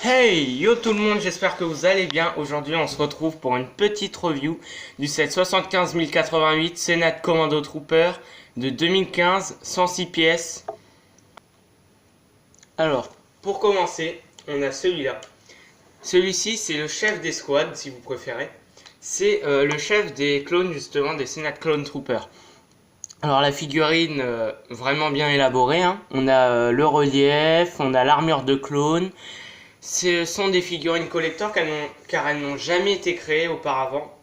Hey, yo tout le monde, j'espère que vous allez bien. Aujourd'hui, on se retrouve pour une petite review du set 75 088 Senat Commando Trooper de 2015, 106 pièces. Alors, pour commencer, on a celui-là. Celui-ci, c'est le chef des squads, si vous préférez. C'est le chef des clones, justement, des Senat Clone Troopers. Alors, la figurine, vraiment bien élaborée, hein. On a le relief, on a l'armure de clone. Ce sont des figurines collector car elles n'ont jamais été créées auparavant,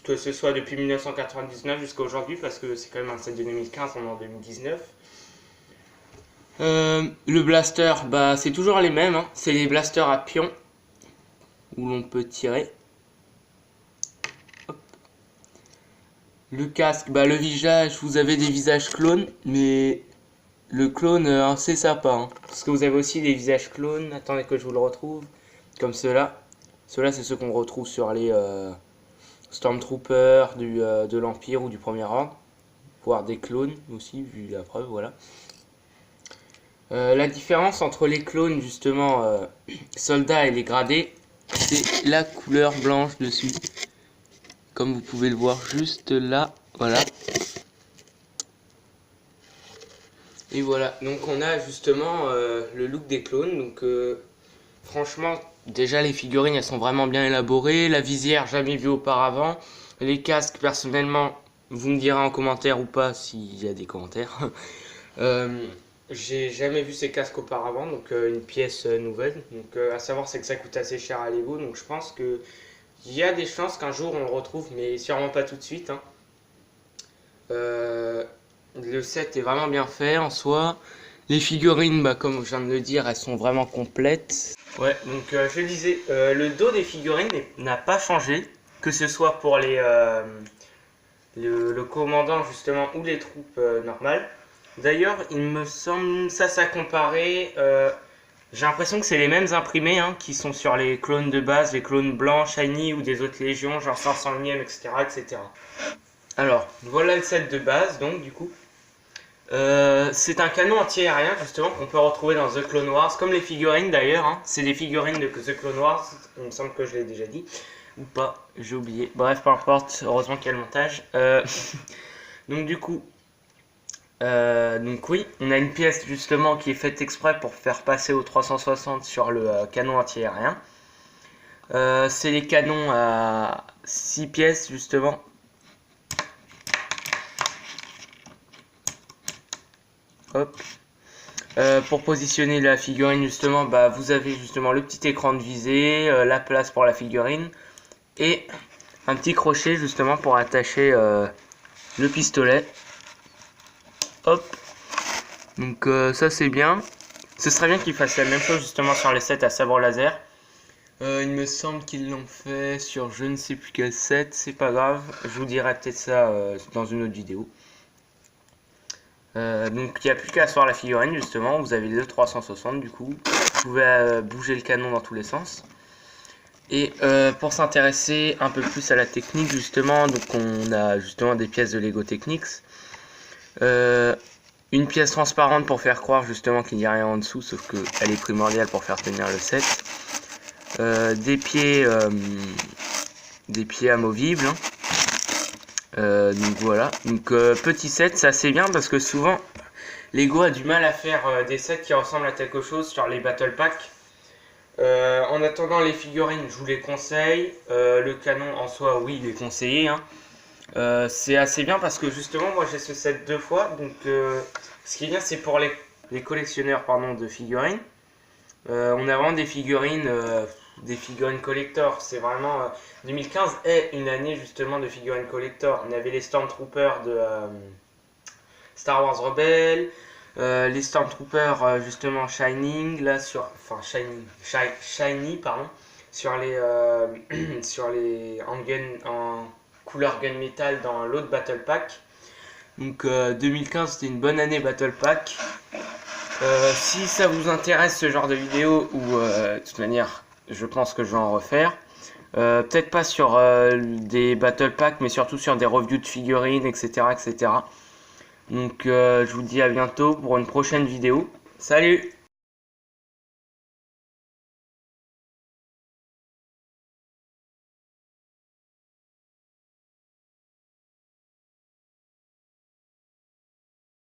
que ce soit depuis 1999 jusqu'à aujourd'hui, parce que c'est quand même un set de 2015, on est en 2019. Le blaster, bah c'est toujours les mêmes, hein. C'est les blasters à pion, où l'on peut tirer. Hop. Le casque, bah le visage, vous avez des visages clones, mais le clone, c'est sympa, hein. Parce que vous avez aussi des visages clones, attendez que je vous le retrouve, comme ceux-là. Ceux-là, c'est ceux qu'on retrouve sur les Stormtroopers de l'Empire ou du Premier Ordre, voire des clones aussi, vu la preuve, voilà. La différence entre les clones, justement, soldats et les gradés, c'est la couleur blanche dessus. Comme vous pouvez le voir juste là, voilà. Et voilà, donc on a justement le look des clones, donc franchement, déjà les figurines elles sont vraiment bien élaborées, la visière jamais vue auparavant, les casques personnellement, vous me direz en commentaire ou pas s'il y a des commentaires. J'ai jamais vu ces casques auparavant, donc une pièce nouvelle, donc à savoir c'est que ça coûte assez cher à Lego, donc je pense que il y a des chances qu'un jour on le retrouve, mais sûrement pas tout de suite, hein. Le set est vraiment bien fait en soi. Les figurines, bah, comme je viens de le dire, elles sont vraiment complètes. Ouais, donc je le disais, le dos des figurines n'a pas changé, que ce soit pour le commandant justement ou les troupes normales. D'ailleurs, il me semble, ça comparé, j'ai l'impression que c'est les mêmes imprimés hein, qui sont sur les clones de base, les clones blancs, shiny ou des autres légions, genre 500e, etc., etc. Alors, voilà le set de base, donc du coup. C'est un canon anti-aérien justement qu'on peut retrouver dans The Clone Wars, comme les figurines d'ailleurs, hein. C'est des figurines de The Clone Wars, il me semble que je l'ai déjà dit, ou pas, j'ai oublié. Bref, peu importe, heureusement qu'il y a le montage. Donc du coup, donc oui, on a une pièce justement qui est faite exprès pour faire passer au 360 sur le canon anti-aérien. C'est les canons à 6 pièces justement. Hop. Pour positionner la figurine justement, bah, vous avez justement le petit écran de visée, la place pour la figurine et un petit crochet justement pour attacher le pistolet. Hop. Donc ça c'est bien. Ce serait bien qu'ils fassent la même chose justement sur les sets à sabre laser. Il me semble qu'ils l'ont fait sur je ne sais plus quel set, c'est pas grave. Je vous dirai peut-être ça dans une autre vidéo. Donc il n'y a plus qu'à asseoir la figurine justement, vous avez le 360 du coup, vous pouvez bouger le canon dans tous les sens. Et pour s'intéresser un peu plus à la technique justement, donc on a justement des pièces de Lego Technics. Une pièce transparente pour faire croire justement qu'il n'y a rien en dessous, sauf qu'elle est primordiale pour faire tenir le set. Des pieds amovibles, hein. Donc voilà, donc petit set, c'est assez bien parce que souvent Lego a du mal à faire des sets qui ressemblent à quelque chose sur les Battle Pack. En attendant les figurines, je vous les conseille. Le canon en soi, oui, il est conseillé, hein. C'est assez bien parce que justement, moi j'ai ce set 2 fois. Donc ce qui est bien, c'est pour les collectionneurs pardon, de figurines. On a vraiment des figurines collector. C'est vraiment 2015 est une année justement de figurines collector. On avait les Stormtroopers de Star Wars Rebels, les Stormtroopers justement Shining là sur, enfin Shiny pardon, sur les sur les en couleur gunmetal dans l'autre Battle Pack. Donc 2015 c'était une bonne année Battle Pack. Si ça vous intéresse ce genre de vidéo, ou de toute manière je pense que je vais en refaire, peut-être pas sur des battle packs mais surtout sur des reviews de figurines etc etc. Donc je vous dis à bientôt pour une prochaine vidéo. Salut!